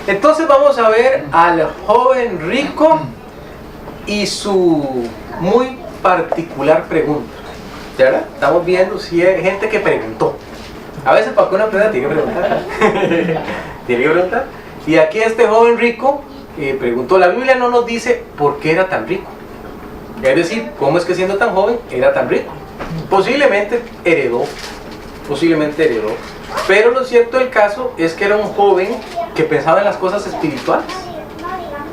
Entonces vamos a ver al joven rico y su muy particular pregunta. ¿Verdad? Estamos viendo si hay gente que preguntó. A veces para que una persona tiene que preguntar. Tiene que preguntar. Y aquí este joven rico preguntó. La Biblia no nos dice por qué era tan rico. Es decir, cómo es que siendo tan joven era tan rico. Posiblemente heredó. Pero lo cierto del caso es que era un joven que pensaba en las cosas espirituales.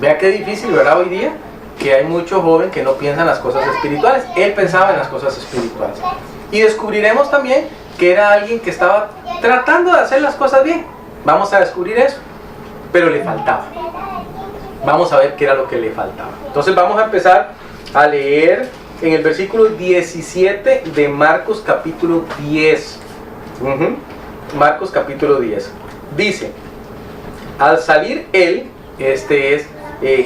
Vea qué difícil, ¿verdad? Hoy día que hay muchos jóvenes que no piensan en las cosas espirituales. Él pensaba en las cosas espirituales. Y descubriremos también que era alguien que estaba tratando de hacer las cosas bien. Vamos a descubrir eso. Pero le faltaba. Vamos a ver qué era lo que le faltaba. Entonces vamos a empezar a leer en el versículo 17 de Marcos capítulo 10. Marcos capítulo 10. Dice: al salir él, este es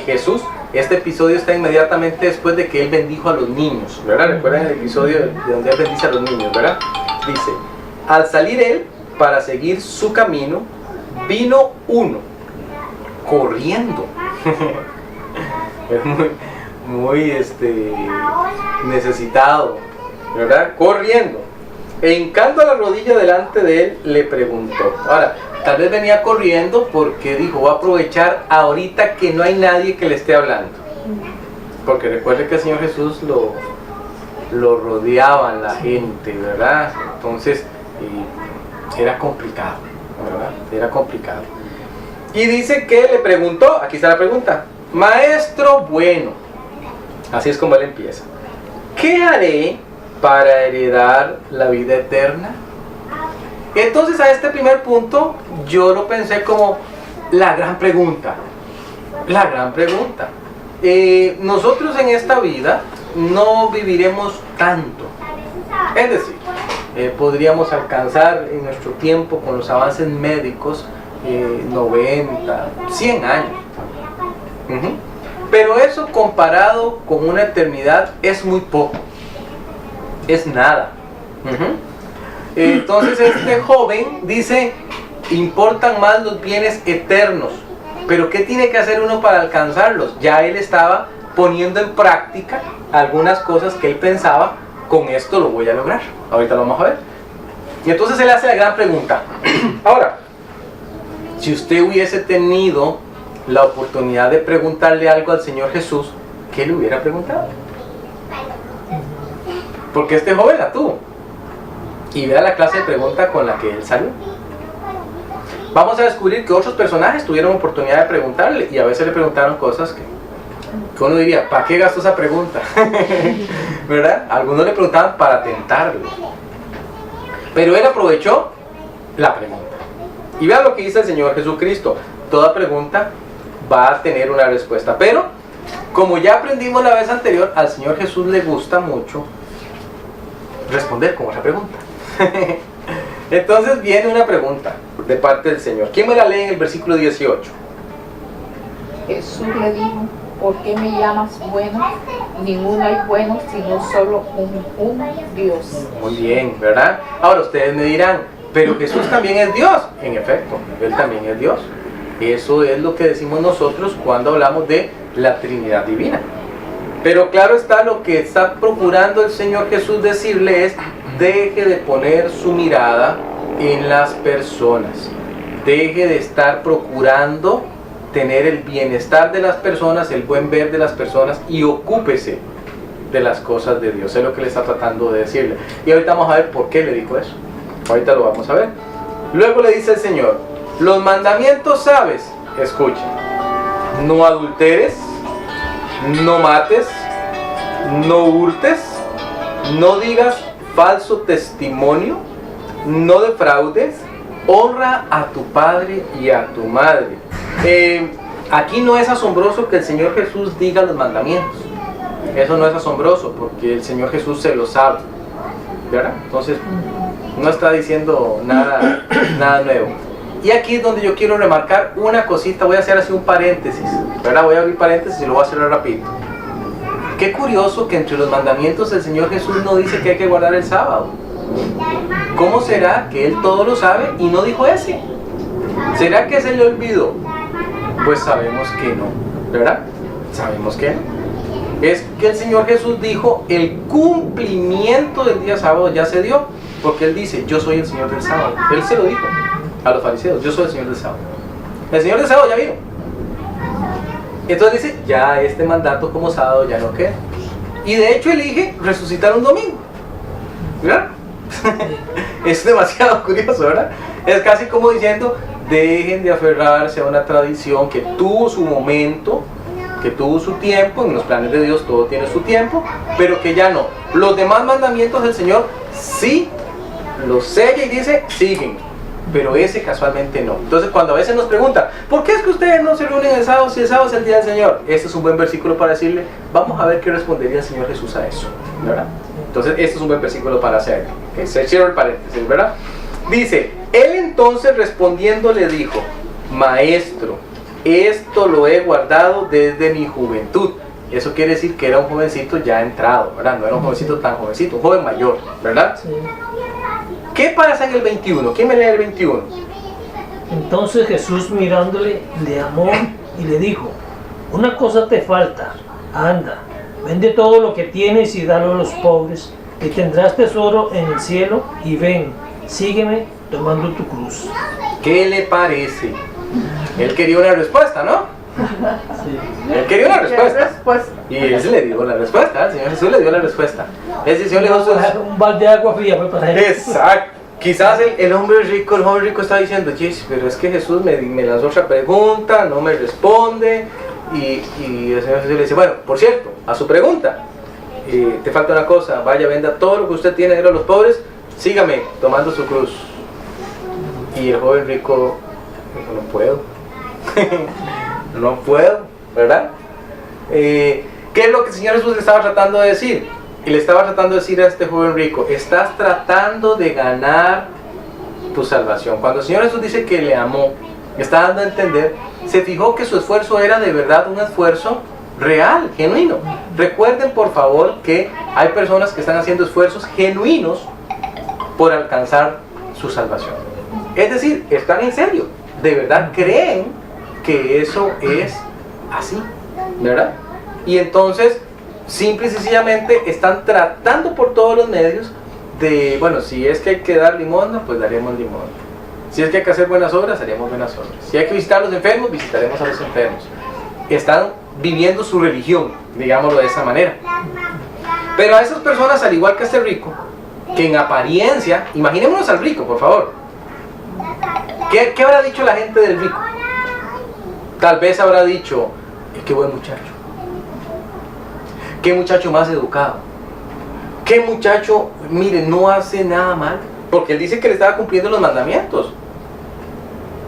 Jesús. Este episodio está inmediatamente después de que él bendijo a los niños, ¿verdad? ¿Recuerdan el episodio de donde él bendice a los niños, verdad? Dice: al salir él para seguir su camino, vino uno corriendo. Es muy necesitado, ¿verdad? Corriendo. E hincando la rodilla delante de él, le preguntó. Ahora, tal vez venía corriendo porque dijo, voy a aprovechar ahorita que no hay nadie que le esté hablando. Porque recuerde que el Señor Jesús lo rodeaban la gente, ¿verdad? Entonces, era complicado, ¿verdad? Era complicado. Y dice que le preguntó, aquí está la pregunta: maestro bueno. Así es como él empieza. ¿Qué haré para heredar la vida eterna? Entonces a este primer punto yo lo pensé como la gran pregunta. La gran pregunta. Nosotros en esta vida no viviremos tanto. Es decir, podríamos alcanzar en nuestro tiempo con los avances médicos 90, 100 años. Pero eso comparado con una eternidad es muy poco. Es nada. Entonces este joven dice, importan más los bienes eternos. Pero ¿qué tiene que hacer uno para alcanzarlos? Ya él estaba poniendo en práctica algunas cosas que él pensaba, con esto lo voy a lograr. Ahorita lo vamos a ver. Y entonces él hace la gran pregunta. Ahora, si usted hubiese tenido la oportunidad de preguntarle algo al Señor Jesús, ¿qué le hubiera preguntado? Porque este joven la tuvo. Y vea la clase de pregunta con la que él salió. Vamos a descubrir que otros personajes tuvieron oportunidad de preguntarle, y a veces le preguntaron cosas que uno diría, ¿para qué gastó esa pregunta? ¿Verdad? Algunos le preguntaban para tentarle. Pero él aprovechó la pregunta. Y vea lo que dice el Señor Jesucristo. Toda pregunta va a tener una respuesta. Pero, como ya aprendimos la vez anterior, al Señor Jesús le gusta mucho responder con otra pregunta. Entonces viene una pregunta de parte del Señor. ¿Quién me la lee en el versículo 18? Jesús le dijo, ¿por qué me llamas bueno? Ninguno hay bueno sino solo un Dios. Muy bien, ¿verdad? Ahora ustedes me dirán, pero Jesús también es Dios. En efecto, Él también es Dios. Eso es lo que decimos nosotros cuando hablamos de la Trinidad Divina. Pero claro está, lo que está procurando el Señor Jesús decirle es, deje de poner su mirada en las personas. Deje de estar procurando tener el bienestar de las personas, el buen ver de las personas, y ocúpese de las cosas de Dios. Es lo que le está tratando de decirle. Y ahorita vamos a ver por qué le dijo eso. Ahorita lo vamos a ver. Luego le dice el Señor, los mandamientos sabes. Escuchen: no adulteres, no mates, no hurtes, no digas falso testimonio, no defraudes, honra a tu padre y a tu madre. Aquí no es asombroso que el Señor Jesús diga los mandamientos. Eso no es asombroso porque el Señor Jesús se lo sabe, ¿verdad? Entonces no está diciendo nada nuevo. Y aquí es donde yo quiero remarcar una cosita. Voy a hacer así un paréntesis, ¿verdad? Voy a abrir paréntesis y lo voy a hacer rápido. Qué curioso que entre los mandamientos el Señor Jesús no dice que hay que guardar el sábado. ¿Cómo será que Él todo lo sabe y no dijo ese? ¿Será que se le olvidó? Pues sabemos que no, ¿verdad? Sabemos que no. Es que el Señor Jesús dijo, el cumplimiento del día sábado ya se dio, porque Él dice, yo soy el Señor del sábado. Él se lo dijo a los fariseos, yo soy el Señor del sábado. El Señor del sábado ya vino. Entonces dice, ya este mandato como sábado ya no queda. Y de hecho elige resucitar un domingo. ¿Verdad? Es demasiado curioso, ¿verdad? Es casi como diciendo, dejen de aferrarse a una tradición que tuvo su momento, que tuvo su tiempo. En los planes de Dios todo tiene su tiempo, pero que ya no. Los demás mandamientos del Señor sí los sella y dice, siguen, pero ese casualmente no. Entonces cuando a veces nos preguntan, ¿por qué es que ustedes no se reúnen el sábado si el sábado es el día del Señor? Este es un buen versículo para decirle, vamos a ver qué respondería el Señor Jesús a eso, ¿verdad? Entonces este es un buen versículo para hacerlo. Se cierra el paréntesis, ¿verdad? Dice, él entonces respondiendo le dijo, maestro, esto lo he guardado desde mi juventud. Eso quiere decir que era un jovencito ya entrado, ¿verdad? No era un jovencito tan jovencito, un joven mayor, ¿verdad? Sí. ¿Qué pasa en el 21? ¿Quién me lee el 21? Entonces Jesús mirándole le amó y le dijo, una cosa te falta, anda, vende todo lo que tienes y dalo a los pobres, y tendrás tesoro en el cielo, y ven, sígueme tomando tu cruz. ¿Qué le parece? Él quería una respuesta, ¿no? Sí. Él quería una respuesta. Y él le dio la respuesta. El Señor Jesús le dio la respuesta. El Señor le dio un balde de agua fría fue para él. Exacto. Quizás el hombre rico, el joven rico está diciendo, yes, pero es que Jesús me lanzó otra pregunta, no me responde. Y el Señor Jesús le dice, bueno, por cierto, a su pregunta, te falta una cosa, vaya, venda todo lo que usted tiene, délo a los pobres, sígame tomando su cruz. Y el joven rico dijo, no puedo. No puedo, ¿verdad? ¿Qué es lo que el Señor Jesús le estaba tratando de decir? Y le estaba tratando de decir a este joven rico, estás tratando de ganar tu salvación. Cuando el Señor Jesús dice que le amó, está dando a entender, se fijó que su esfuerzo era de verdad un esfuerzo real, genuino. Recuerden por favor que hay personas que están haciendo esfuerzos genuinos por alcanzar su salvación. Es decir, están en serio, de verdad creen que eso es así, ¿verdad? Y entonces, simple y sencillamente están tratando por todos los medios de, bueno, si es que hay que dar limosna, pues daremos limosna. Si es que hay que hacer buenas obras, haremos buenas obras. Si hay que visitar a los enfermos, visitaremos a los enfermos. Están viviendo su religión, digámoslo de esa manera. Pero a esas personas, al igual que a este rico, que en apariencia, imaginémonos al rico, por favor. ¿Qué habrá dicho la gente del rico? Tal vez habrá dicho, qué buen muchacho, qué muchacho más educado, qué muchacho, mire, no hace nada mal, porque él dice que le estaba cumpliendo los mandamientos,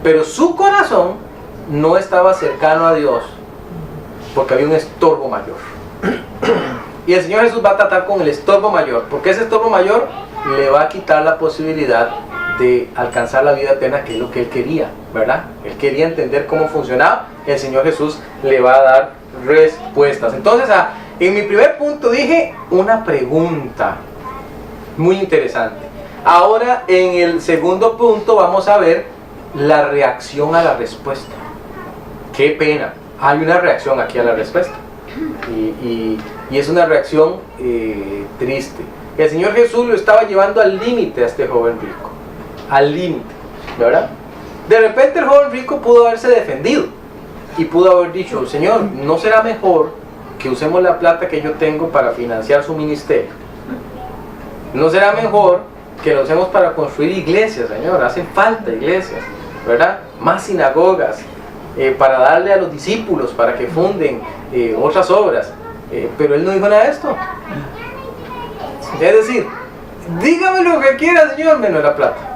pero su corazón no estaba cercano a Dios, porque había un estorbo mayor. Y el Señor Jesús va a tratar con el estorbo mayor, porque ese estorbo mayor le va a quitar la posibilidad de alcanzar la vida eterna, que es lo que él quería, ¿verdad? Él quería entender cómo funcionaba. El Señor Jesús le va a dar respuestas. Entonces, en mi primer punto dije una pregunta muy interesante. Ahora, en el segundo punto vamos a ver la reacción a la respuesta. Qué pena, hay una reacción aquí a la respuesta. Y es una reacción triste. El Señor Jesús lo estaba llevando al límite a este joven rico. Al límite, ¿verdad? De repente el joven rico pudo haberse defendido y pudo haber dicho, Señor, ¿no será mejor que usemos la plata que yo tengo para financiar su ministerio? ¿No será mejor que lo usemos para construir iglesias, Señor? Hacen falta iglesias, ¿verdad? Más sinagogas, para darle a los discípulos, para que funden otras obras. Pero él no dijo nada de esto. Es decir, dígame lo que quiera, Señor, menos la plata.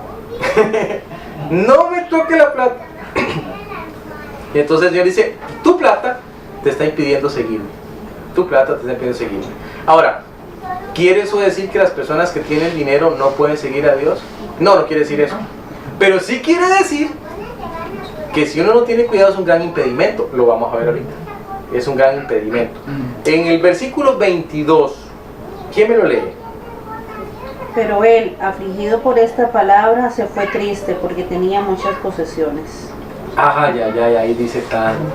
No me toque la plata. Y entonces el Señor dice, tu plata te está impidiendo seguirme. Tu plata te está impidiendo seguirme. Ahora, ¿quiere eso decir que las personas que tienen dinero no pueden seguir a Dios? No, no quiere decir eso. Pero sí quiere decir que si uno no tiene cuidado es un gran impedimento. Lo vamos a ver ahorita. Es un gran impedimento. En el versículo 22, ¿quién me lo lee? Pero él, afligido por esta palabra, se fue triste porque tenía muchas posesiones. Ajá, ya, ahí dice tanto.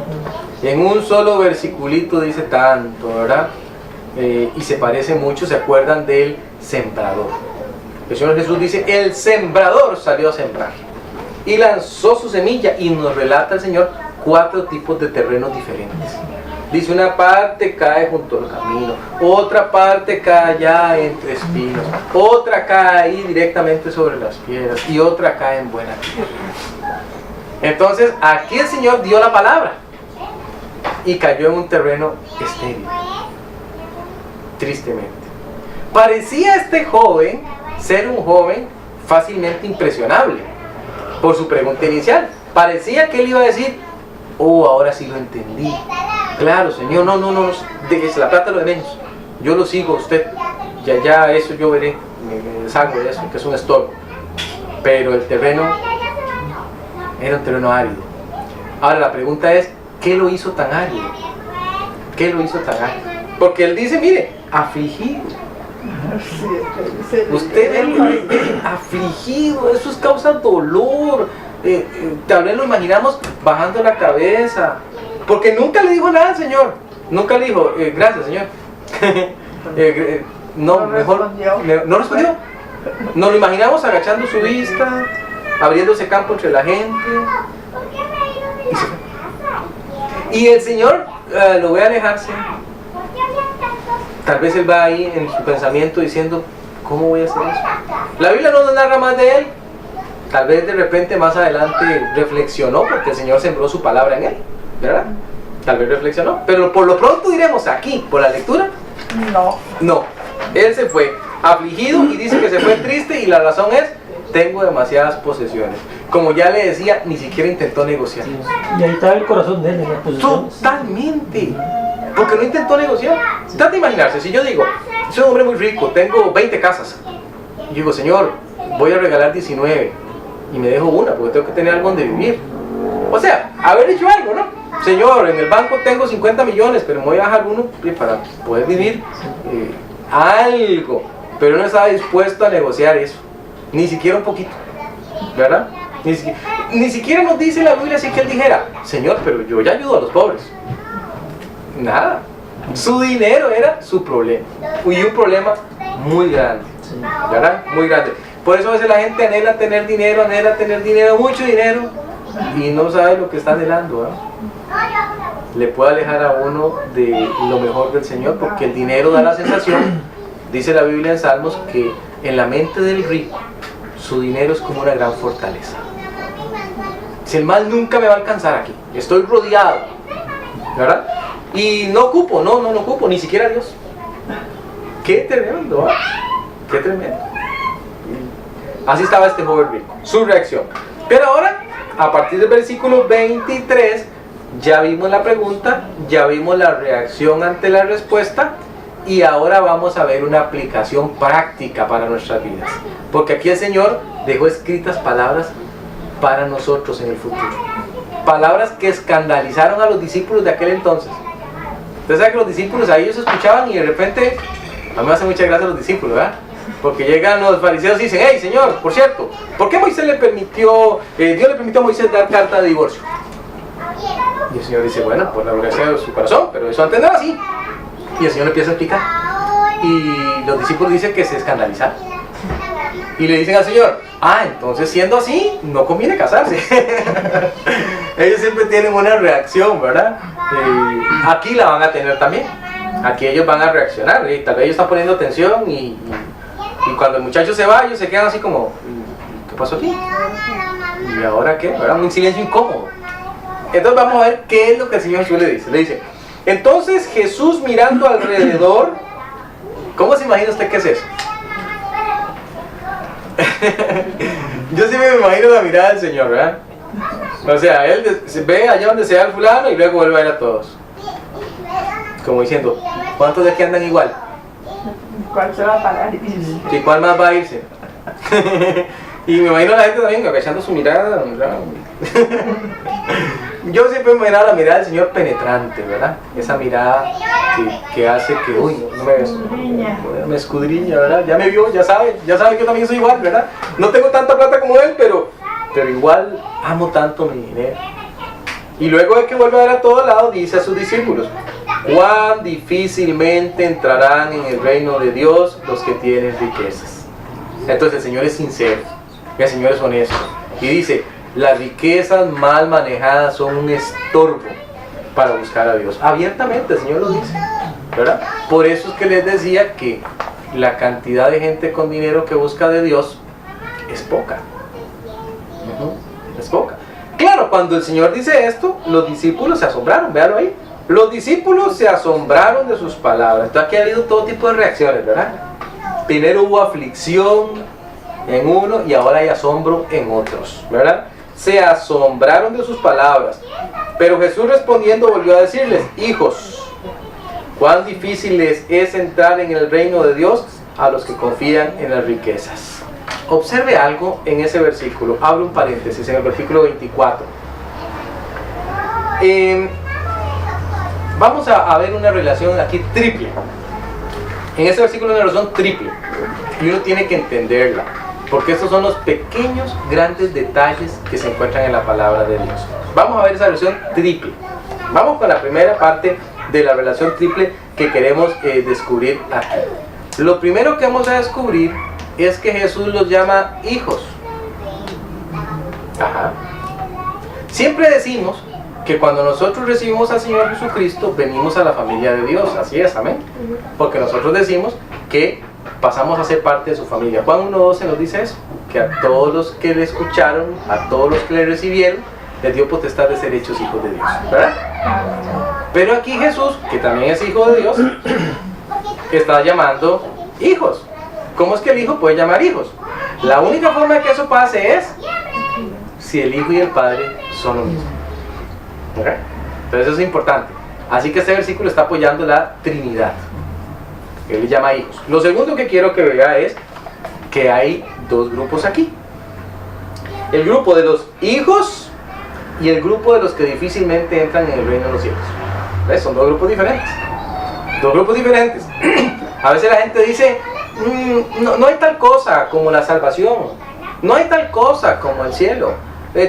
En un solo versiculito dice tanto, ¿verdad? Y se parece mucho, ¿se acuerdan del sembrador? El Señor Jesús dice, el sembrador salió a sembrar y lanzó su semilla, y nos relata el Señor 4 tipos de terrenos diferentes. Dice, una parte cae junto al camino, otra parte cae allá entre espinos, otra cae ahí directamente sobre las piedras y otra cae en buena tierra. Entonces aquí el Señor dio la palabra y cayó en un terreno estéril, tristemente. Parecía este joven ser un joven fácilmente impresionable por su pregunta inicial. Parecía que él iba a decir, oh, ahora sí lo entendí. Claro, Señor, no, déjese la plata lo de menos. Yo lo sigo a usted. Ya, eso yo veré. Me deshago de eso, que es un estorbo. Pero el terreno era un terreno árido. Ahora la pregunta es, ¿qué lo hizo tan árido? ¿Qué lo hizo tan árido? Porque él dice, mire, afligido. Usted ve afligido, eso es causa dolor. Tal vez lo imaginamos bajando la cabeza, porque nunca le dijo nada al Señor. Nunca le dijo, gracias, Señor. No, mejor no respondió. Nos lo imaginamos agachando su vista, abriéndose campo entre la gente, y se fue. Y el Señor lo ve alejarse. Tal vez él va ahí en su pensamiento diciendo, ¿cómo voy a hacer eso? La Biblia no nos narra más de él. Tal vez de repente más adelante reflexionó, porque el Señor sembró su palabra en él, ¿verdad? Tal vez reflexionó, pero por lo pronto diremos aquí, por la lectura, no, él se fue afligido y dice que se fue triste, y la razón es, tengo demasiadas posesiones. Como ya le decía, ni siquiera intentó negociar. Y ahí está el corazón de él en la posición. Totalmente, porque no intentó negociar. Trata de imaginarse, si yo digo, soy un hombre muy rico, tengo 20 casas, y digo, Señor, voy a regalar 19 y me dejo una porque tengo que tener algo donde vivir. O sea, haber hecho algo, ¿no? Señor, en el banco tengo 50 millones, pero me voy a dejar uno para poder vivir algo. Pero no estaba dispuesto a negociar eso, ni siquiera un poquito, ¿verdad? Ni siquiera nos dice la Biblia así que él dijera, Señor, pero yo ya ayudo a los pobres. Nada. Su dinero era su problema, y un problema muy grande, ¿verdad? Muy grande. Por eso a veces la gente anhela tener dinero, mucho dinero, y no sabe lo que está anhelando, ¿eh? Le puede alejar a uno de lo mejor del Señor, porque el dinero da la sensación, dice la Biblia en Salmos, que en la mente del rico su dinero es como una gran fortaleza. Si el mal nunca me va a alcanzar aquí, estoy rodeado, ¿verdad? Y no ocupo ni siquiera a Dios. Qué tremendo, ¿eh? Qué tremendo. Así estaba este joven rico, su reacción. Pero ahora, a partir del versículo 23, ya vimos la pregunta, ya vimos la reacción ante la respuesta, y ahora vamos a ver una aplicación práctica para nuestras vidas. Porque aquí el Señor dejó escritas palabras para nosotros en el futuro. Palabras que escandalizaron a los discípulos de aquel entonces. Usted sabe que los discípulos a ellos escuchaban, y de repente, a mí me hace mucha gracia los discípulos, ¿verdad? Porque llegan los fariseos y dicen, hey, Señor, por cierto, ¿por qué Dios le permitió a Moisés dar carta de divorcio? Y el Señor dice, bueno, por la gracia de su corazón, pero eso antes no era así. Y el Señor le empieza a explicar. Y los discípulos dicen que se escandalizaron. Y le dicen al Señor, entonces siendo así, no conviene casarse. Ellos siempre tienen una reacción, ¿verdad? Aquí la van a tener también. Aquí ellos van a reaccionar. Tal vez ellos están poniendo atención, y cuando el muchacho se va, ellos se quedan así como, ¿qué pasó aquí? ¿Y ahora qué? ¿Verdad? Un silencio incómodo. Entonces vamos a ver qué es lo que el Señor Jesús le dice. Le dice, entonces Jesús mirando alrededor, ¿cómo se imagina usted qué es eso? Yo siempre me imagino la mirada del Señor, ¿verdad? O sea, él ve allá donde sea el fulano y luego vuelve a ver a todos. Como diciendo, ¿cuántos de aquí andan igual? ¿Cuál se va a parar? ¿Y cuál más va a irse? Y me imagino a la gente también agachando su mirada. Yo siempre me imagino la mirada del Señor penetrante, ¿verdad? Esa mirada que hace que, uy, no me escudriña, ¿verdad? Ya me vio, ya sabe que yo también soy igual, ¿verdad? No tengo tanta plata como él, pero igual amo tanto mi dinero. Y luego de que vuelve a ver a todo lado, dice a sus discípulos: cuán difícilmente entrarán en el reino de Dios los que tienen riquezas. Entonces el Señor es sincero, el Señor es honesto, y dice: las riquezas mal manejadas son un estorbo para buscar a Dios. Abiertamente el Señor lo dice, ¿verdad? Por eso es que les decía que la cantidad de gente con dinero que busca de Dios es poca. Es poca. Claro, cuando el Señor dice esto, los discípulos se asombraron, véanlo ahí. Los discípulos se asombraron de sus palabras. Entonces aquí ha habido todo tipo de reacciones, ¿verdad? Primero hubo aflicción en uno y ahora hay asombro en otros, ¿verdad? Se asombraron de sus palabras. Pero Jesús respondiendo volvió a decirles: hijos, cuán difícil les es entrar en el reino de Dios a los que confían en las riquezas. Observe algo en ese versículo. Abro un paréntesis en el versículo 24. Vamos a ver una relación aquí triple. En ese versículo hay una relación triple. Y uno tiene que entenderla, porque estos son los pequeños, grandes detalles que se encuentran en la palabra de Dios. Vamos a ver esa relación triple. Vamos con la primera parte de la relación triple que queremos descubrir aquí. Lo primero que vamos a descubrir es que Jesús los llama hijos. Ajá. Siempre decimos que cuando nosotros recibimos al Señor Jesucristo, venimos a la familia de Dios. Así es, amén. Porque nosotros decimos que pasamos a ser parte de su familia. Juan 1:12 nos dice eso, que a todos los que le escucharon, a todos los que le recibieron, les dio potestad de ser hechos hijos de Dios, ¿verdad? Pero aquí Jesús, que también es hijo de Dios, está llamando hijos. ¿Cómo es que el hijo puede llamar hijos? La única forma de que eso pase es si el hijo y el padre son lo mismo. ¿Okay? Entonces eso es importante. Así que este versículo está apoyando la Trinidad. Él le llama hijos. Lo segundo que quiero que vea es que hay dos grupos aquí: el grupo de los hijos y el grupo de los que difícilmente entran en el reino de los cielos. ¿Ves? Son dos grupos diferentes. Dos grupos diferentes. A veces la gente dice: no hay tal cosa como la salvación, no hay tal cosa como el cielo,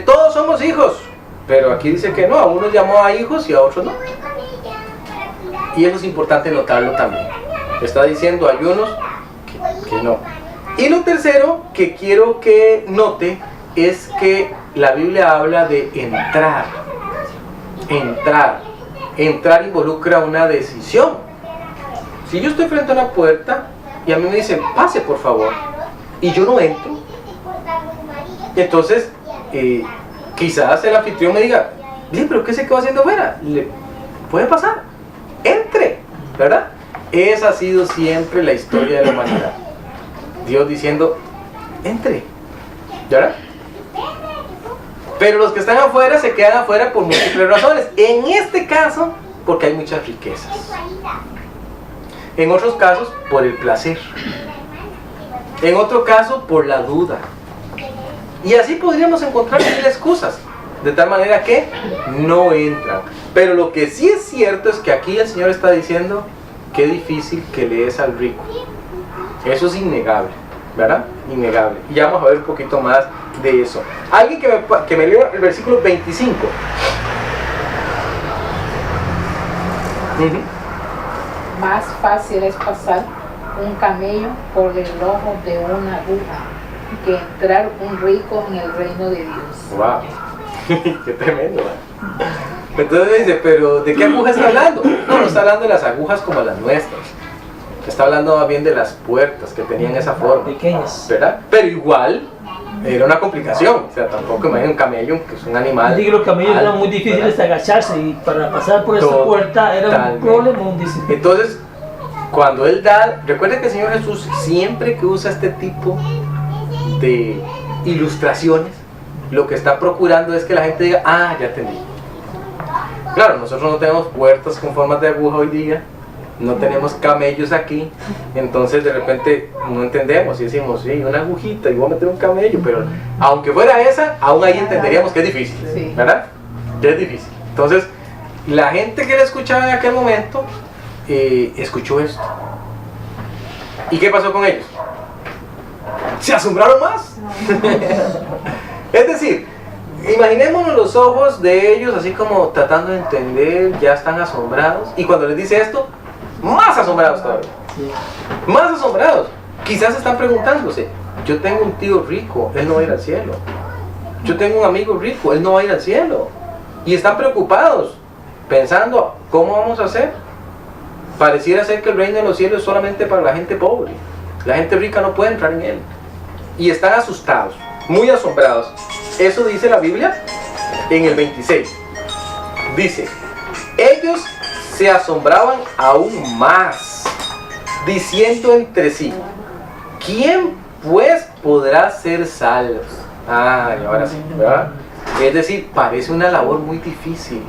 todos somos hijos. Pero aquí dice que no, a unos llamó a hijos y a otros no. Y eso es importante notarlo también. Está diciendo hay unos que no. Y lo tercero que quiero que note es que la Biblia habla de entrar. Entrar involucra una decisión. Si yo estoy frente a una puerta y a mí me dicen: pase por favor, y yo no entro, entonces quizás el anfitrión me diga: bien, pero ¿qué se quedó haciendo afuera? ¿Puede pasar? Entre, ¿verdad? Esa ha sido siempre la historia de la humanidad. Dios diciendo: entre, ¿verdad? Pero los que están afuera se quedan afuera por múltiples razones. En este caso, porque hay muchas riquezas. En otros casos, por el placer. En otro caso, por la duda. Y así podríamos encontrar mil excusas, de tal manera que no entran. Pero lo que sí es cierto es que aquí el Señor está diciendo: qué difícil que le es al rico. Eso es innegable, ¿verdad? Innegable. Y ya vamos a ver un poquito más de eso. Alguien que me lea el versículo 25. Más fácil es pasar un camello por el ojo de una aguja que entrar un rico en el reino de Dios. ¡Wow! ¡Qué tremendo! ¿eh? Entonces dice: ¿pero de qué aguja está hablando? No está hablando de las agujas como las nuestras. Está hablando más bien de las puertas que tenían esa forma. Pequeñas. ¿Verdad? Pero igual era una complicación. O sea, tampoco imaginen un camello, que es un animal. Digo, los camellos alto, eran muy difíciles de agacharse, y para pasar por esa puerta era un Totalmente. problema, un disciplina. Entonces, cuando Él da, recuerden que el Señor Jesús siempre que usa este tipo de ilustraciones, lo que está procurando es que la gente diga: ah, ya entendí. Claro, nosotros no tenemos puertas con formas de aguja hoy día, no tenemos camellos aquí, entonces de repente no entendemos y decimos: sí, una agujita y voy a meter un camello, pero aunque fuera esa, aún ahí entenderíamos que es difícil, Sí. ¿verdad? Que es difícil. Entonces, la gente que le escuchaba en aquel momento escuchó esto. ¿Y qué pasó con ellos? ¿Se asombraron más? Es decir, Imaginémonos los ojos de ellos así como tratando de entender, ya están asombrados. Y cuando les dice esto, más asombrados todavía. Más asombrados. Quizás están preguntándose, yo tengo un tío rico, él no va a ir al cielo. Yo tengo un amigo rico, él no va a ir al cielo. Y están preocupados, pensando, ¿cómo vamos a hacer? Pareciera ser que el reino de los cielos es solamente para la gente pobre. La gente rica no puede entrar en él. Y están asustados, muy asombrados. Eso dice la Biblia en el 26. Dice, ellos se asombraban aún más, diciendo entre sí, ¿quién pues podrá ser salvo? Y ahora sí, ¿verdad? Es decir, parece una labor muy difícil.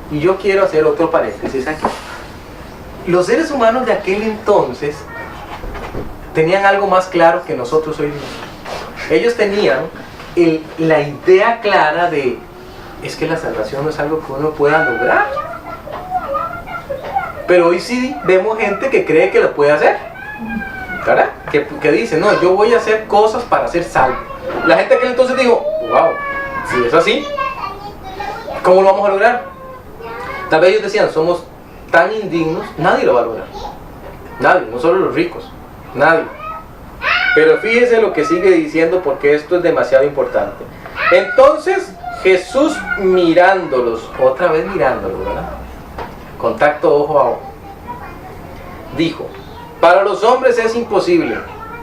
Y yo quiero hacer otro paréntesis aquí. Los seres humanos de aquel entonces tenían algo más claro que nosotros hoy día. Ellos tenían la idea clara de, es que la salvación no es algo que uno pueda lograr. Pero hoy sí vemos gente que cree que lo puede hacer, ¿verdad? Que dice, no, yo voy a hacer cosas para ser salvo. La gente de aquel entonces dijo, wow, si es así, ¿cómo lo vamos a lograr? Tal vez ellos decían, somos tan indignos, nadie lo va a lograr. Nadie, no solo los ricos, nadie. Pero fíjese lo que sigue diciendo porque esto es demasiado importante. Entonces Jesús mirándolos, otra vez mirándolos, ¿verdad? Contacto ojo a ojo. Dijo, para los hombres es imposible.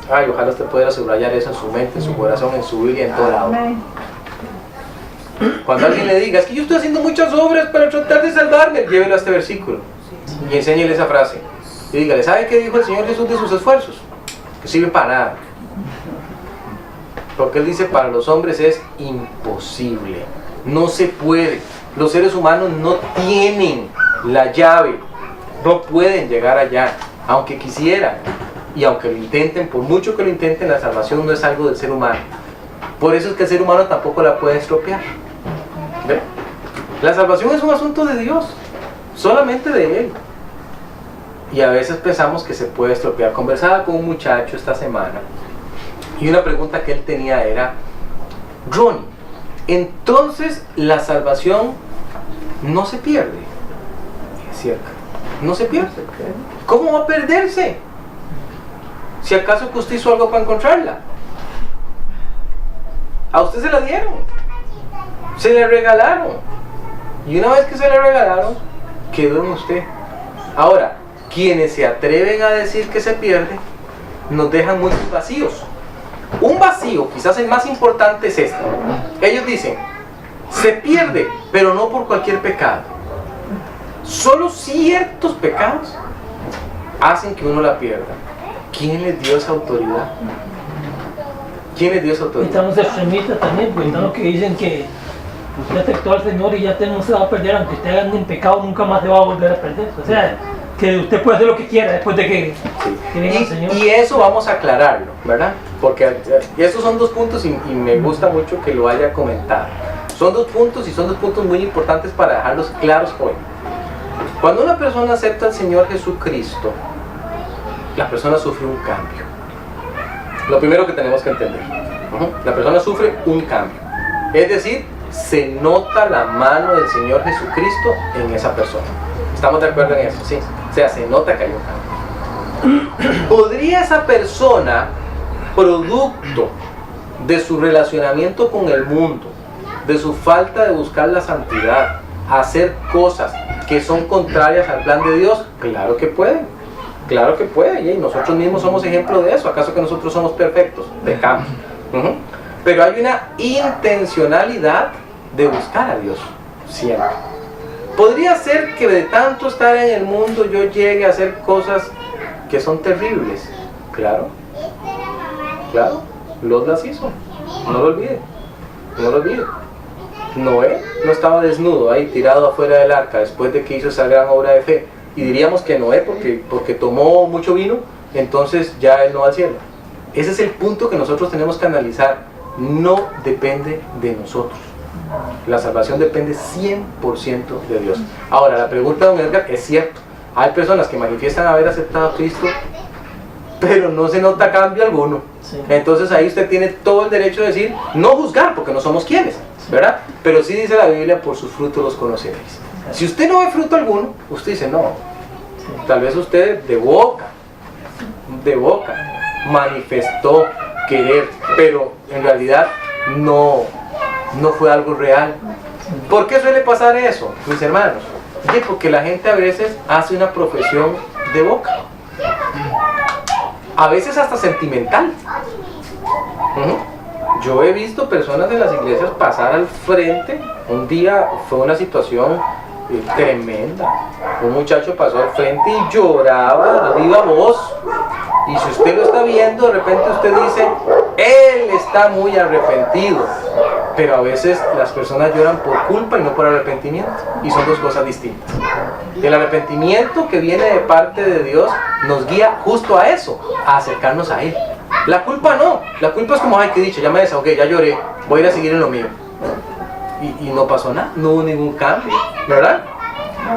Ojalá usted pudiera subrayar eso en su mente, en su corazón, en su Biblia, en todo lado. Cuando alguien le diga, es que yo estoy haciendo muchas obras para tratar de salvarme, llévelo a este versículo y enséñele esa frase. Y dígale, ¿sabe qué dijo el Señor Jesús de sus esfuerzos? Que sirven para nada. Porque Él dice, para los hombres es imposible. No se puede. Los seres humanos no tienen la llave. No pueden llegar allá, aunque quisieran. Y aunque lo intenten, por mucho que lo intenten, la salvación no es algo del ser humano. Por eso es que el ser humano tampoco la puede estropear. ¿Ve? La salvación es un asunto de Dios, solamente de Él. Y a veces pensamos que se puede estropear. Conversaba con un muchacho esta semana y una pregunta que él tenía era, Ronnie, entonces la salvación no se pierde. Y es cierto, no se pierde. ¿Cómo va a perderse? Si acaso que usted hizo algo para encontrarla. A usted se la dieron, se le regalaron, y una vez que se le regalaron, quedó en usted. Ahora, quienes se atreven a decir que se pierde, nos dejan muchos vacíos. Un vacío, quizás el más importante, es este. Ellos dicen, se pierde, pero no por cualquier pecado. Solo ciertos pecados hacen que uno la pierda. ¿Quién les dio esa autoridad? ¿Quién les dio esa autoridad? Están los extremistas también, pues están los que dicen que usted aceptó al Señor y ya usted no se va a perder, aunque usted ande en pecado, nunca más se va a volver a perder. O sea, que usted puede hacer lo que quiera después de que venga el Señor. Y eso vamos a aclararlo, ¿verdad? Porque esos son dos puntos y me gusta mucho que lo haya comentado. Son dos puntos y son dos puntos muy importantes para dejarlos claros hoy. Cuando una persona acepta al Señor Jesucristo, la persona sufre un cambio. Lo primero que tenemos que entender, la persona sufre un cambio. Es decir, se nota la mano del Señor Jesucristo en esa persona. ¿Estamos de acuerdo en eso? Sí. O sea, se nota que hay un cambio. ¿Podría esa persona, producto de su relacionamiento con el mundo, de su falta de buscar la santidad, hacer cosas que son contrarias al plan de Dios? Claro que pueden. Claro que puede, y nosotros mismos somos ejemplo de eso. ¿Acaso que nosotros somos perfectos? Pecamos. Pero hay una intencionalidad de buscar a Dios, siempre. Podría ser que de tanto estar en el mundo yo llegue a hacer cosas que son terribles. Claro. Claro. Lot las hizo. No lo olvide. No lo olvide. Noé no estaba desnudo ahí tirado afuera del arca después de que hizo esa gran obra de fe. Y diríamos que Noé, porque tomó mucho vino, entonces ya él no va al cielo. Ese es el punto que nosotros tenemos que analizar. No depende de nosotros. La salvación depende 100% de Dios. Ahora, la pregunta de don Edgar es cierto. Hay personas que manifiestan haber aceptado a Cristo, pero no se nota cambio alguno. Sí. Entonces ahí usted tiene todo el derecho de decir, no juzgar, porque no somos quienes. ¿verdad? Pero sí dice la Biblia, por sus frutos los conoceréis. Si usted no ve fruto alguno, usted dice, no, tal vez usted de boca manifestó querer, pero en realidad no fue algo real. ¿Por qué suele pasar eso, mis hermanos? Porque la gente a veces hace una profesión de boca, a veces hasta sentimental. Yo he visto personas en las iglesias pasar al frente. Un día fue una situación tremenda. Un muchacho pasó al frente y lloraba a viva voz. Y si usted lo está viendo, de repente usted dice, él está muy arrepentido. Pero a veces las personas lloran por culpa y no por arrepentimiento. Y son dos cosas distintas. El arrepentimiento que viene de parte de Dios nos guía justo a eso, a acercarnos a Él. La culpa no. La culpa es como, ay, qué dicha, ya me desahogué, ya lloré, voy a ir a seguir en lo mío. Y no pasó nada, no hubo ningún cambio, ¿verdad?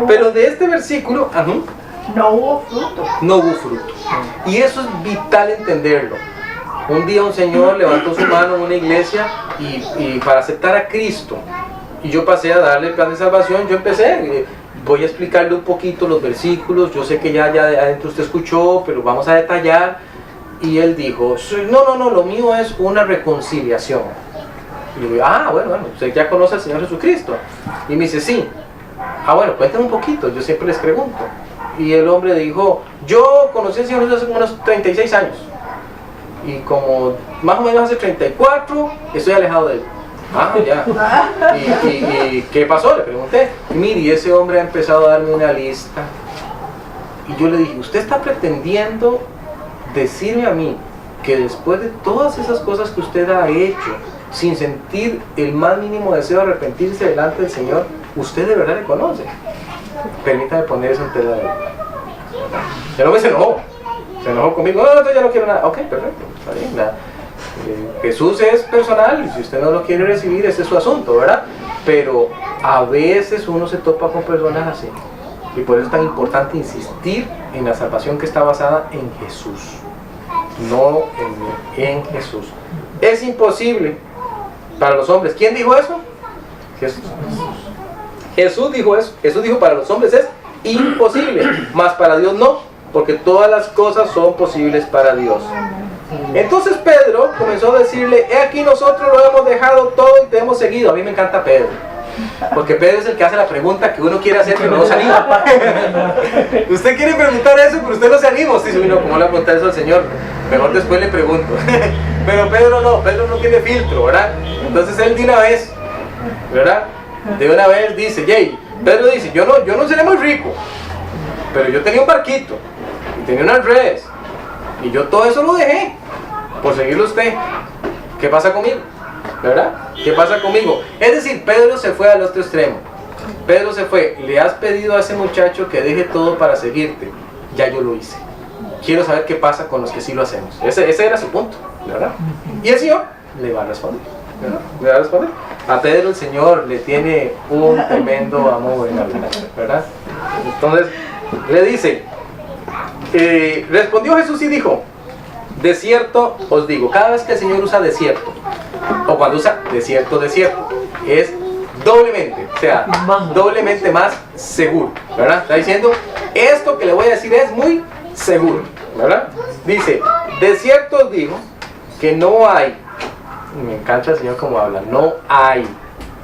Pero de este versículo, no hubo fruto. No hubo fruto. Y eso es vital entenderlo. Un día un señor levantó su mano en una iglesia y para aceptar a Cristo, y yo pasé a darle el plan de salvación. Yo empecé, voy a explicarle un poquito los versículos. Yo sé que ya adentro usted escuchó, pero vamos a detallar. Y él dijo, no, lo mío es una reconciliación. Y yo digo, bueno, usted ya conoce al Señor Jesucristo. Y me dice, sí. Bueno, cuéntame un poquito, yo siempre les pregunto. Y el hombre dijo, yo conocí al Señor Jesús hace unos 36 años. Y como más o menos hace 34, estoy alejado de él. Ya. ¿Y qué pasó? Le pregunté. Y mire, ese hombre ha empezado a darme una lista. Y yo le dije, ¿usted está pretendiendo decirme a mí que después de todas esas cosas que usted ha hecho, sin sentir el más mínimo deseo de arrepentirse delante del Señor, usted de verdad le conoce? Permítame poner eso en tela de él. El hombre se enojó conmigo. No, ya no quiero nada. Ok, perfecto, está bien. Jesús es personal, y si usted no lo quiere recibir, ese es su asunto, ¿verdad? Pero a veces uno se topa con personas así, y por eso es tan importante insistir en la salvación que está basada en Jesús, no en Jesús. Es imposible para los hombres. ¿Quién dijo eso? Jesús. Jesús dijo eso. Jesús dijo, para los hombres es imposible, mas para Dios no, porque todas las cosas son posibles para Dios. Entonces Pedro comenzó a decirle, he aquí nosotros lo hemos dejado todo y te hemos seguido. A mí me encanta Pedro, porque Pedro es el que hace la pregunta que uno quiere hacer pero no se anima. Usted quiere preguntar eso pero usted no se anima. Usted dice, ¿cómo le preguntar eso al Señor? Mejor después le pregunto. Pero Pedro no tiene filtro, ¿verdad? Entonces él de una vez, ¿verdad? De una vez dice, Pedro dice, yo no seré muy rico, pero yo tenía un barquito y tenía unas redes y yo todo eso lo dejé por seguirlo a usted. ¿Qué pasa conmigo? ¿Verdad? ¿Qué pasa conmigo? Es decir, Pedro se fue al otro extremo. Pedro se fue, le has pedido a ese muchacho que deje todo para seguirte. Ya yo lo hice. Quiero saber qué pasa con los que sí lo hacemos. Ese era su punto, ¿verdad? Y el Señor le va a responder, ¿verdad? Le va a responder. A Pedro el Señor le tiene un tremendo amor en la vida, ¿verdad? Entonces le dice, respondió Jesús y dijo, de cierto os digo. Cada vez que el Señor usa desierto, o cuando usa desierto, es doblemente, o sea, doblemente más seguro, ¿verdad? Está diciendo, esto que le voy a decir es muy seguro, ¿verdad? Dice, de cierto os digo que no hay, me encanta el Señor como habla, no hay,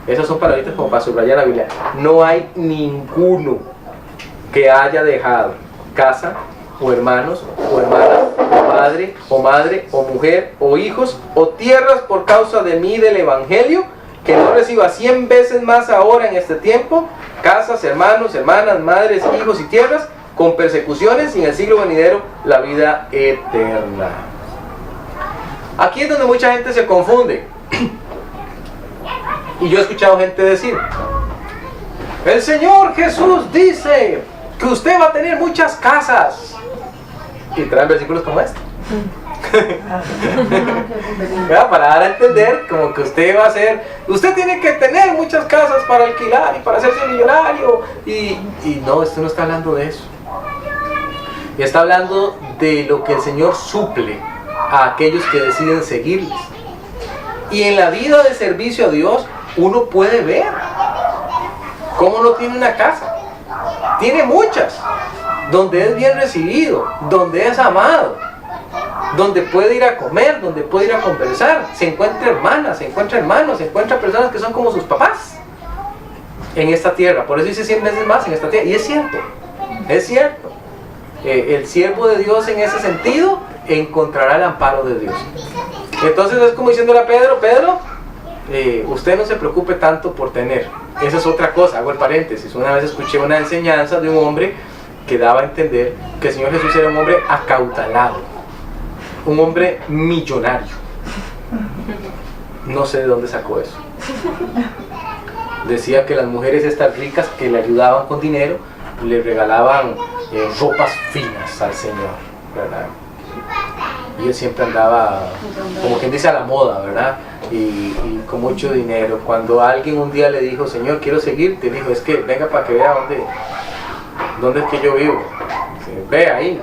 esas son palabritas como para subrayar la Biblia, no hay ninguno que haya dejado casa, o hermanos, o hermanas, o padre, o madre, o mujer, o hijos, o tierras por causa de mí del Evangelio, que no reciba 100 veces más ahora en este tiempo, casas, hermanos, hermanas, madres, hijos y tierras, con persecuciones y en el siglo venidero la vida eterna. Aquí es donde mucha gente se confunde. Y yo he escuchado gente decir, el Señor Jesús dice que usted va a tener muchas casas. Y traen versículos como este. Para dar a entender como que usted tiene que tener muchas casas para alquilar y para hacerse millonario. Y no, esto no está hablando de eso. Y está hablando de lo que el Señor suple a aquellos que deciden seguirles. Y en la vida de servicio a Dios, uno puede ver cómo no tiene una casa. Tiene muchas, donde es bien recibido, donde es amado, donde puede ir a comer, donde puede ir a conversar, se encuentra hermanas, se encuentra hermanos, se encuentra personas que son como sus papás en esta tierra. Por eso dice 100 veces más en esta tierra, y es cierto, es cierto. El siervo de Dios en ese sentido encontrará el amparo de Dios. Entonces es como diciéndole a Pedro, usted no se preocupe tanto por tener. Esa es otra cosa, hago el paréntesis. Una vez escuché una enseñanza de un hombre que daba a entender que el Señor Jesús era un hombre acautalado, un hombre millonario. No sé de dónde sacó eso. Decía que las mujeres estas ricas que le ayudaban con dinero le regalaban ropas finas al Señor, ¿verdad? Y él siempre andaba, como quien dice, a la moda, ¿verdad? Y con mucho dinero. Cuando alguien un día le dijo, Señor, quiero seguirte, dijo, es que venga para que vea dónde es que yo vivo. Ve ahí,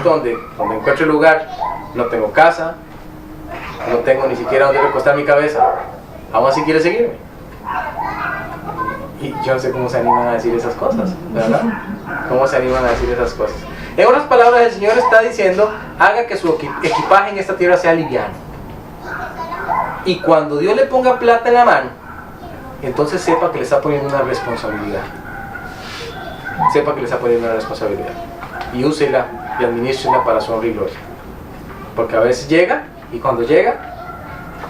donde encuentre el lugar. No tengo casa, no tengo ni siquiera donde recostar mi cabeza. ¿Aún así quiere seguirme? Y yo no sé cómo se animan a decir esas cosas, ¿verdad? ¿Cómo se animan a decir esas cosas? En otras palabras, el Señor está diciendo, haga que su equipaje en esta tierra sea liviano. Y cuando Dios le ponga plata en la mano, entonces sepa que le está poniendo una responsabilidad. Sepa que le está poniendo una responsabilidad. Y úsela y administrela para su honra y gloria. Porque a veces llega, y cuando llega,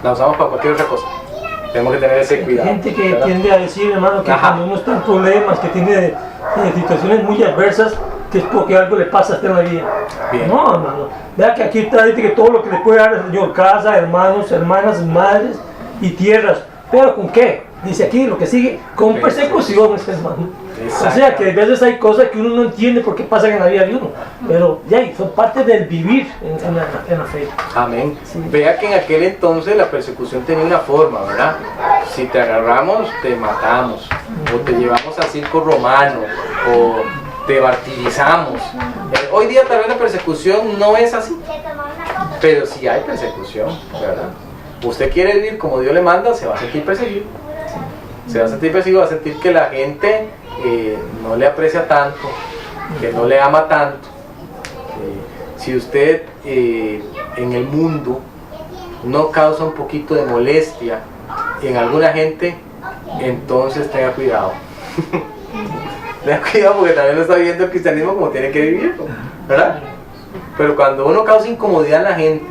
la usamos para cualquier otra cosa. Tenemos que tener ese cuidado. Hay gente que ¿verdad? tiende a decir, hermano, que cuando uno está en problemas, que tiene situaciones muy adversas, que es porque algo le pasa a usted en la vida. Bien. No, hermano. Vea que aquí está, dice que todo lo que le puede dar el Señor, casa, hermanos, hermanas, madres y tierras. ¿Pero con qué? Dice aquí lo que sigue, con persecuciones, hermano. O sea que a veces hay cosas que uno no entiende por qué pasan en la vida de uno. Pero ya, son parte del vivir en la fe. Amén. Sí. Vea que en aquel entonces la persecución tenía una forma, ¿verdad? Si te agarramos, te matamos, o te llevamos al circo romano, o te martirizamos. Hoy día tal vez la persecución no es así, pero sí hay persecución, ¿verdad? Usted quiere vivir como Dios le manda, se va a sentir perseguido. Se va a sentir perseguido, va a sentir que la gente no le aprecia tanto, que no le ama tanto. Si usted en el mundo no causa un poquito de molestia en alguna gente, entonces tenga cuidado. Tenga cuidado porque también no está viviendo el cristianismo como tiene que vivirlo, ¿verdad? Pero cuando uno causa incomodidad en la gente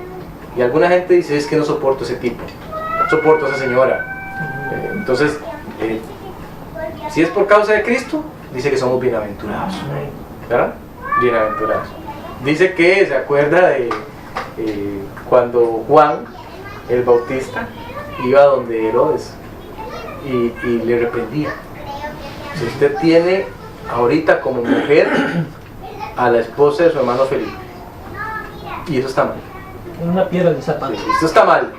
y alguna gente dice, es que no soporto ese tipo, no soporto a esa señora, entonces si es por causa de Cristo, dice que somos bienaventurados, ¿verdad? Bienaventurados. Dice que se acuerda de cuando Juan el Bautista iba donde Herodes y le reprendía. Si usted tiene ahorita como mujer a la esposa de su hermano Felipe, y eso está mal. Una piedra de zapato. Sí, eso está mal.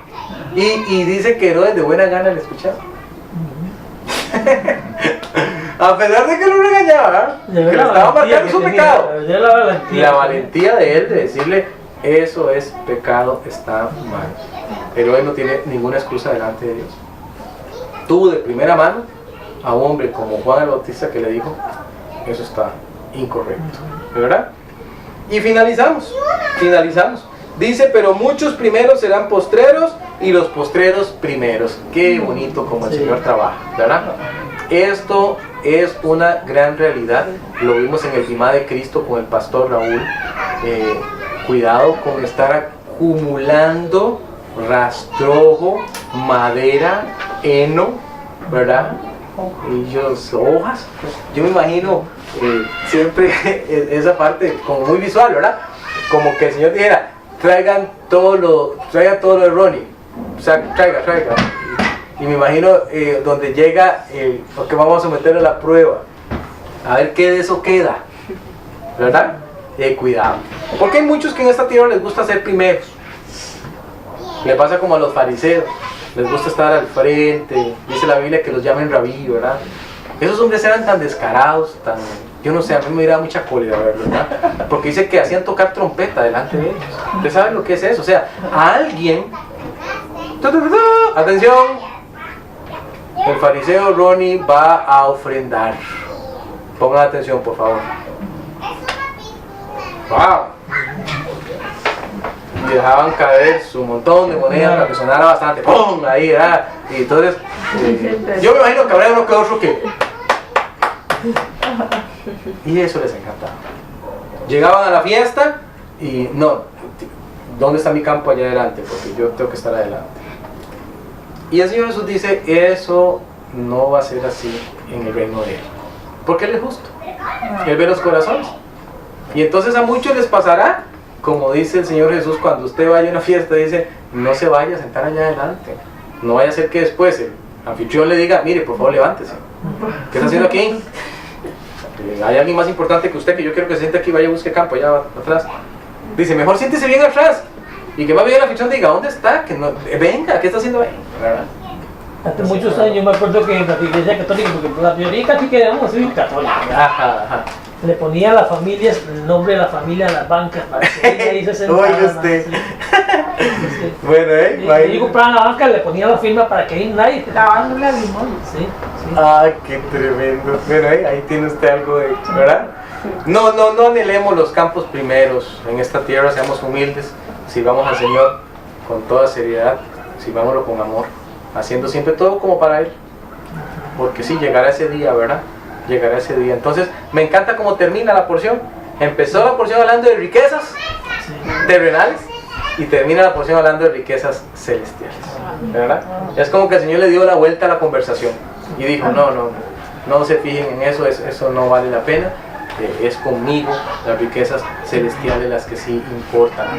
Y dice que Herodes de buena gana le escuchaba. A pesar de que lo regañaba, que le estaba marcando su pecado. La valentía de él de decirle, eso es pecado, está mal. Pero él no tiene ninguna excusa delante de Dios. Tuvo de primera mano a un hombre como Juan el Bautista que le dijo, eso está incorrecto, ¿verdad? Y finalizamos. Dice, pero muchos primeros serán postreros y los postreros primeros. Qué bonito como el Señor trabaja, ¿verdad? Esto es una gran realidad. Lo vimos en el Timá de Cristo con el pastor Raúl. Cuidado con estar acumulando rastrojo, madera, heno, ¿verdad? Y hojas. Yo me imagino siempre esa parte como muy visual, ¿verdad? Como que el Señor dijera, traigan todo lo de Ronnie, o sea, traiga. Y me imagino donde llega, porque vamos a someterlo a la prueba, a ver qué de eso queda, ¿verdad? Cuidado, porque hay muchos que en esta tierra les gusta ser primeros. Le pasa como a los fariseos, les gusta estar al frente. Dice la Biblia que los llamen rabí, ¿verdad? Esos hombres eran tan descarados, yo no sé, a mí me da mucha cólera verlos, ¿verdad? Porque dice que hacían tocar trompeta delante de ellos. ¿Ustedes saben lo que es eso? O sea, a alguien, atención, el fariseo Ronnie va a ofrendar. Pongan atención, por favor. ¡Wow! Y dejaban caer su montón de monedas para que sonara bastante. ¡Pum! Ahí, ¿verdad? Y entonces, yo me imagino que habrá uno que otro que... Y eso les encantaba. Llegaban a la fiesta y no, ¿dónde está mi campo allá adelante? Porque yo tengo que estar adelante. Y el Señor Jesús dice, eso no va a ser así en el reino de Él. Porque Él es justo. Él ve los corazones. Y entonces a muchos les pasará, como dice el Señor Jesús, cuando usted vaya a una fiesta, dice, no se vaya a sentar allá adelante. No vaya a ser que después el anfitrión le diga, mire, por favor, levántese. ¿Qué está haciendo aquí? Hay alguien más importante que usted que yo quiero que se siente aquí, vaya a busque campo allá atrás. Dice, mejor siéntese bien atrás. Y que más bien el anfitrión diga, ¿dónde está? Que no, venga, ¿qué está haciendo ahí? ¿Verdad? Hace muchos años yo me acuerdo que en la iglesia católica, porque la mayoría casi que éramos católicos, Ajá. le ponía a las familias el nombre de la familia a las bancas para que ahí se sentaran. Oye usted. Sí. Bueno, Y yo compraba la banca, le ponía la firma para que ahí nadie... Dándole a limón. Sí. Ah, qué tremendo. Bueno, ahí tiene usted algo de, ¿verdad? No anhelemos los campos primeros en esta tierra, seamos humildes, sirvamos al Señor con toda seriedad, sirvámoslo con amor, haciendo siempre todo como para Él. Porque sí, llegará ese día, ¿verdad? Llegará ese día. Entonces, me encanta cómo termina la porción. Empezó la porción hablando de riquezas terrenales y termina la porción hablando de riquezas celestiales, ¿verdad? Es como que el Señor le dio la vuelta a la conversación y dijo, no se fijen en eso, eso no vale la pena. Es conmigo las riquezas celestiales las que sí importan.